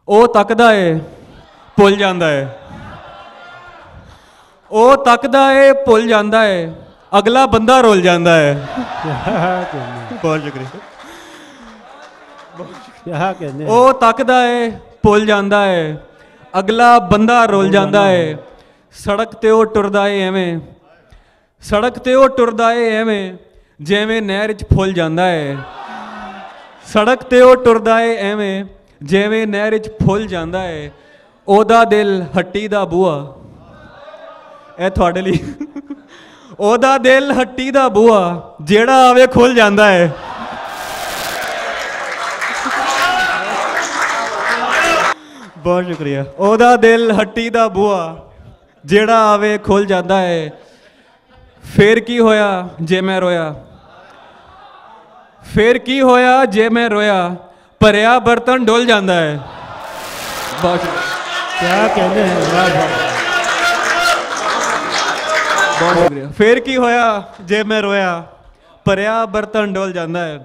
ਉਹ ਤੱਕਦਾ ਏ ਭੁੱਲ ਜਾਂਦਾ ਏ, ਉਹ ਤੱਕਦਾ ਏ ਭੁੱਲ ਜਾਂਦਾ ਏ, ਅਗਲਾ ਬੰਦਾ ਰੁੱਲ ਜਾਂਦਾ ਹੈ। ਬਹੁਤ ਸ਼ੁਕਰੀਆ। ਉਹ ਤੱਕਦਾ ਏ ਭੁੱਲ ਜਾਂਦਾ ਏ, ਅਗਲਾ ਬੰਦਾ ਰੁੱਲ ਜਾਂਦਾ ਏ। ਸੜਕ ਤੇ ਉਹ ਟੁਰਦਾ ਏ ਐਵੇਂ, ਸੜਕ ਤੇ ਉਹ ਟੁਰਦਾ ਏ ਐਵੇਂ ਜਿਵੇਂ ਨਹਿਰ 'ਚ ਫੁੱਲ ਜਾਂਦਾ ਏ। ਸੜਕ ਤੇ ਉਹ ਟੁਰਦਾ ਏ ਐਵੇਂ ਜਿਵੇਂ ਨਹਿਰ 'ਚ ਫੁੱਲ ਜਾਂਦਾ ਏ। ਉਹਦਾ ਦਿਲ ਹੱਟੀ ਦਾ ਬੂਹਾ, ਇਹ ਤੁਹਾਡੇ ਲਈ। ਉਹਦਾ ਦਿਲ ਹੱਟੀ ਦਾ ਬੂਹਾ, ਜਿਹੜਾ ਆਵੇ ਖੁੱਲ ਜਾਂਦਾ ਏ। ਬਹੁਤ ਸ਼ੁਕਰੀਆ। ਉਹਦਾ ਦਿਲ ਹੱਟੀ ਦਾ ਬੂਹਾ, ਜਿਹੜਾ ਆਵੇ ਖੁੱਲ ਜਾਂਦਾ ਏ। ਫੇਰ ਕੀ ਹੋਇਆ ਜੇ ਮੈਂ ਰੋਇਆ, ਫੇਰ ਕੀ ਹੋਇਆ ਜੇ ਮੈਂ ਰੋਇਆ, ਭਰਿਆ ਬਰਤਨ ਡੁੱਲ ਜਾਂਦਾ ਹੈ। ਬਹੁਤ ਕਿਆ ਕਹਿੰਦੇ हैं, ਬਹੁਤ ਸ਼ੁਕਰੀਆ। ਫੇਰ ਕੀ ਹੋਇਆ ਜੇ ਮੈਂ ਰੋਇਆ, ਭਰਿਆ ਬਰਤਨ ਡੁੱਲ ਜਾਂਦਾ ਹੈ।